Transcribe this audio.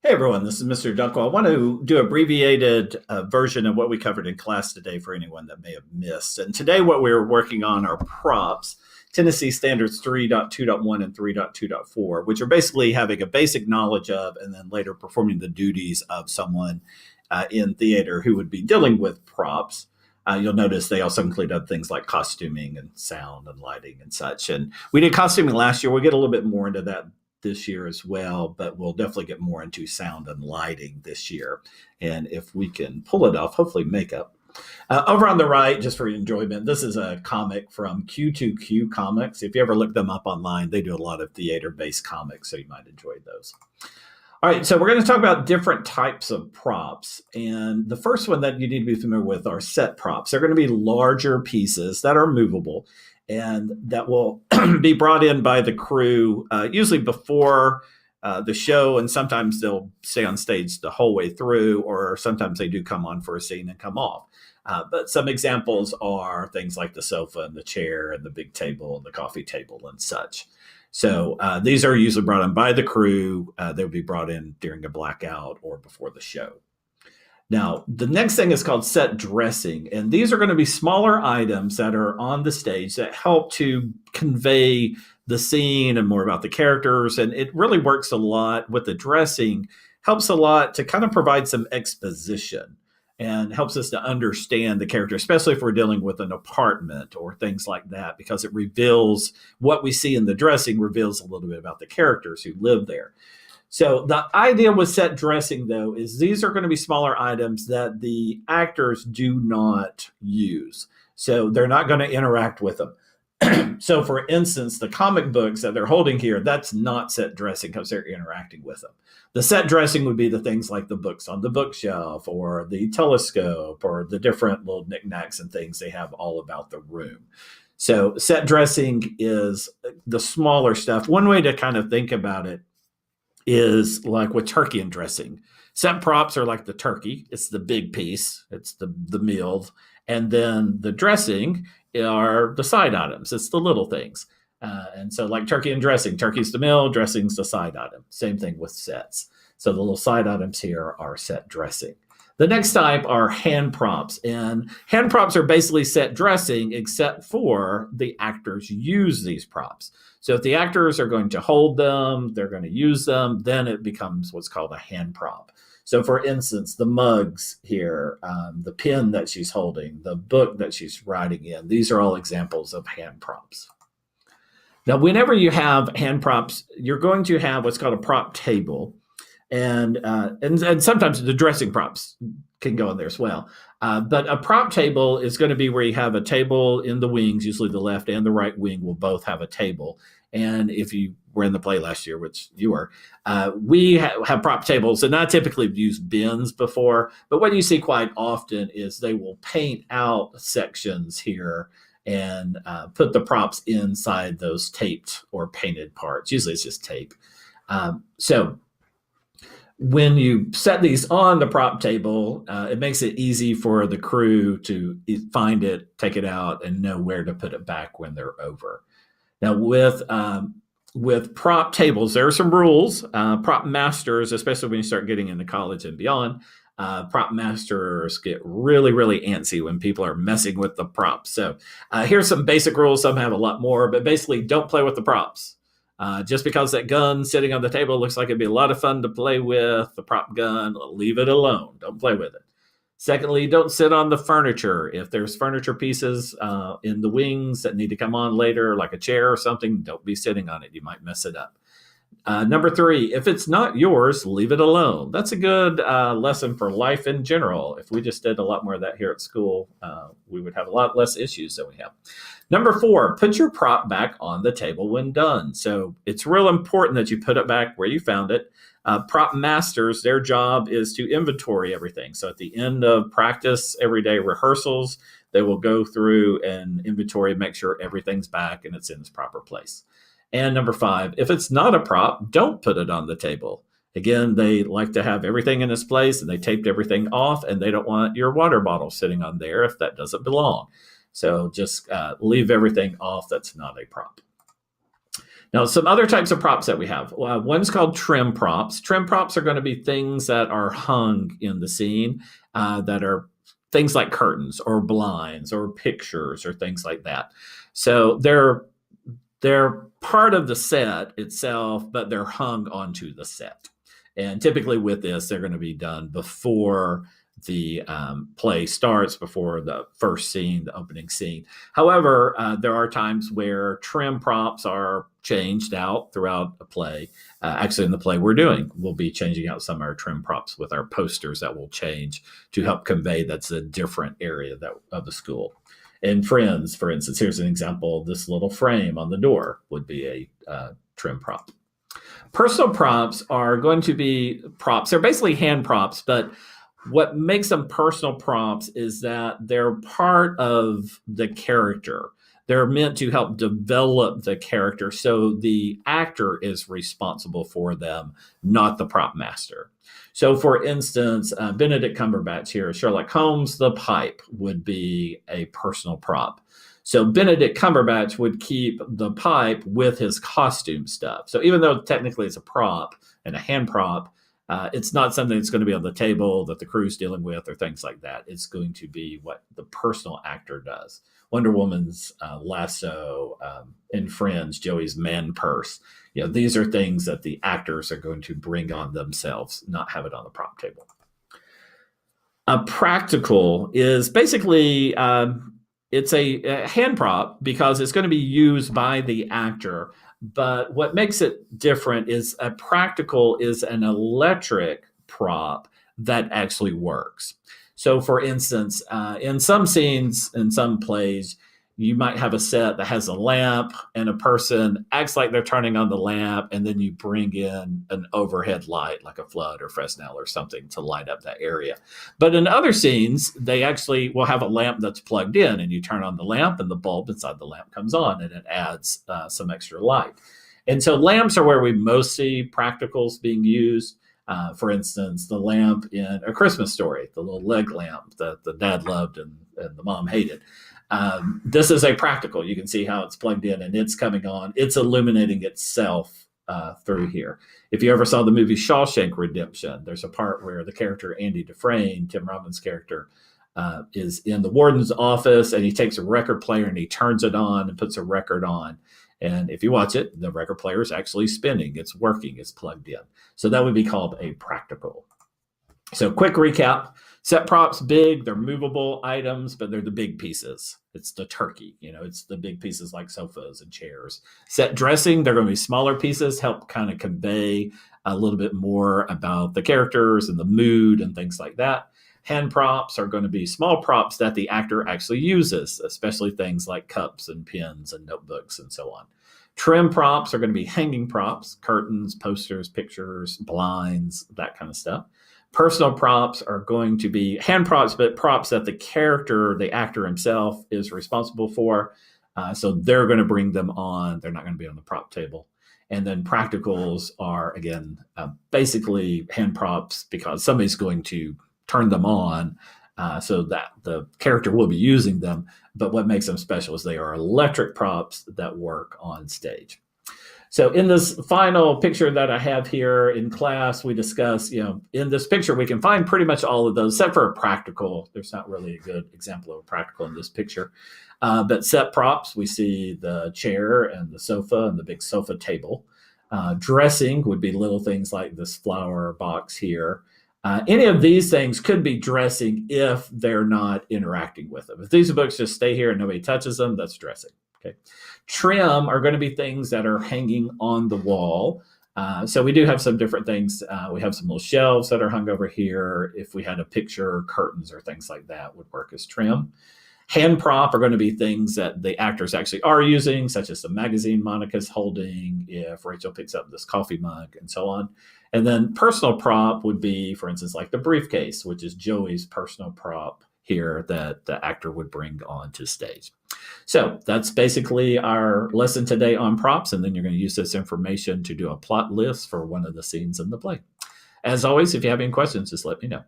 Hey everyone, this is Mr. Dunkel. I want to do an abbreviated version of what we covered in class today for anyone that may have missed. And today, what we're working on are props, Tennessee Standards 3.2.1 and 3.2.4, which are basically having a basic knowledge of and then later performing the duties of someone in theater who would be dealing with props. You'll notice they also include other things like costuming and sound and lighting and such. And we did costuming last year. We'll get a little bit more into that this year as well, but we'll definitely get more into sound and lighting this year. And if we can pull it off, hopefully makeup. Over on the right, just for your enjoyment, this is a comic from Q2Q Comics. If you ever look them up online, they do a lot of theater-based comics, so you might enjoy those. All right, so we're going to talk about different types of props. And the first one that you need to be familiar with are set props. They're going to be larger pieces that are movable and that will be brought in by the crew, usually before the show, and sometimes they'll stay on stage the whole way through, or sometimes they do come on for a scene and come off. But some examples are things like the sofa and the chair and the big table and the coffee table and such. So these are usually brought in by the crew. They'll be brought in during a blackout or before the show. Now, the next thing is called set dressing, and these are going to be smaller items that are on the stage that help to convey the scene and more about the characters, and it really works a lot with the dressing, helps a lot to kind of provide some exposition and helps us to understand the character, especially if we're dealing with an apartment or things like that, because it reveals what we see in the dressing, reveals a little bit about the characters who live there. So the idea with set dressing, though, is these are going to be smaller items that the actors do not use. So they're not going to interact with them. So, for instance, the comic books that they're holding here, that's not set dressing because they're interacting with them. The set dressing would be the things like the books on the bookshelf or the telescope or the different little knickknacks and things they have all about the room. So set dressing is the smaller stuff. One way to kind of think about it is like with turkey and dressing. Set props are like the turkey. It's the big piece. It's the meal. And then the dressing are the side items. It's the little things. And so like turkey and dressing, turkey's the meal, dressing's the side item. Same thing with sets. So the little side items here are set dressing. The next type are hand props. And hand props are basically set dressing, except for the actors use these props. So if the actors are going to hold them, they're going to use them, then it becomes what's called a hand prop. So for instance, the mugs here, the pen that she's holding, the book that she's writing in, these are all examples of hand props. Now, whenever you have hand props, you're going to have what's called a prop table. And sometimes the dressing props can go in there as well. But a prop table is going to be where you have a table in the wings, usually the left and the right wing will both have a table. And if you were in the play last year, which you were, we have prop tables, and I typically used bins before. But what you see quite often is they will paint out sections here and put the props inside those taped or painted parts. Usually it's just tape. So when you set these on the prop table, it makes it easy for the crew to find it, take it out, and know where to put it back when they're over. Now, with prop tables, there are some rules. Prop masters, especially when you start getting into college and beyond, prop masters get really, really antsy when people are messing with the props. So here's some basic rules. Some have a lot more, but basically don't play with the props. Just because that gun sitting on the table looks like it'd be a lot of fun to play with, the prop gun, leave it alone. Don't play with it. Secondly, don't sit on the furniture. If there's furniture pieces in the wings that need to come on later, like a chair or something, don't be sitting on it. You might mess it up. Number three, if it's not yours, leave it alone. That's a good lesson for life in general. If we just did a lot more of that here at school, we would have a lot less issues than we have. Number four, put your prop back on the table when done. So it's real important that you put it back where you found it. Prop masters, their job is to inventory everything. So at the end of practice, everyday rehearsals, they will go through and inventory, make sure everything's back and it's in its proper place. And number five, if it's not a prop, don't put it on the table. Again, they like to have everything in its place and they taped everything off and they don't want your water bottle sitting on there if that doesn't belong. So just leave everything off that's not a prop. Now, some other types of props that we have. One's called trim props. Trim props are going to be things that are hung in the scene that are things like curtains or blinds or pictures or things like that. So they're part of the set itself, but they're hung onto the set. And typically with this, they're going to be done before the play starts, before the first scene, the opening scene. However, there are times where trim props are changed out throughout a play. Actually, in the play we're doing, we'll be changing out some of our trim props with our posters that will change to help convey that's a different area of the school. In Friends, for instance, here's an example. This little frame on the door would be a trim prop. Personal props are going to be props. They're basically hand props, but what makes them personal props is that they're part of the character. They're meant to help develop the character, so the actor is responsible for them, not the prop master. So, for instance, Benedict Cumberbatch here, Sherlock Holmes, the pipe would be a personal prop. So Benedict Cumberbatch would keep the pipe with his costume stuff. So even though technically it's a prop and a hand prop, it's not something that's going to be on the table that the crew's dealing with or things like that. It's going to be what the personal actor does. Wonder Woman's lasso, in Friends, Joey's man purse. These are things that the actors are going to bring on themselves, not have it on the prop table. A practical is basically it's a hand prop because it's going to be used by the actor. But what makes it different is a practical is an electric prop that actually works. So, for instance, in some scenes, in some plays, you might have a set that has a lamp and a person acts like they're turning on the lamp, and then you bring in an overhead light like a flood or Fresnel or something to light up that area. But in other scenes, they actually will have a lamp that's plugged in, and you turn on the lamp and the bulb inside the lamp comes on, and it adds some extra light. And so lamps are where we most see practicals being used. For instance, the lamp in A Christmas Story, the little leg lamp that the dad loved and the mom hated. This is a practical. You can see how it's plugged in and it's coming on. It's illuminating itself through here. If you ever saw the movie Shawshank Redemption, there's a part where the character Andy Dufresne, Tim Robbins' character, is in the warden's office, and he takes a record player and he turns it on and puts a record on. And if you watch it, the record player is actually spinning. It's working. It's plugged in. So that would be called a practical. So quick recap. Set props, big. They're movable items, but they're the big pieces. It's the turkey. It's the big pieces like sofas and chairs. Set dressing, they're going to be smaller pieces, help kind of convey a little bit more about the characters and the mood and things like that. Hand props are going to be small props that the actor actually uses, especially things like cups and pens and notebooks and so on. Trim props are going to be hanging props, curtains, posters, pictures, blinds, that kind of stuff. Personal props are going to be hand props, but props that the character, the actor himself, is responsible for. So they're going to bring them on. They're not going to be on the prop table. And then practicals are, again, basically hand props because somebody's going to turn them on so that the character will be using them. But what makes them special is they are electric props that work on stage. So in this final picture that I have here in class, we discuss, in this picture, we can find pretty much all of those, except for a practical. There's not really a good example of a practical in this picture. But set props, we see the chair and the sofa and the big sofa table. Dressing would be little things like this flower box here. Any of these things could be dressing if they're not interacting with them. If these books just stay here and nobody touches them, that's dressing. Okay. Trim are going to be things that are hanging on the wall. So we do have some different things. We have some little shelves that are hung over here. If we had a picture, curtains or things like that would work as trim. Hand prop are going to be things that the actors actually are using, such as the magazine Monica's holding, if Rachel picks up this coffee mug, and so on. And then personal prop would be, for instance, like the briefcase, which is Joey's personal prop here that the actor would bring onto stage. So that's basically our lesson today on props, and then you're going to use this information to do a plot list for one of the scenes in the play. As always, if you have any questions, just let me know.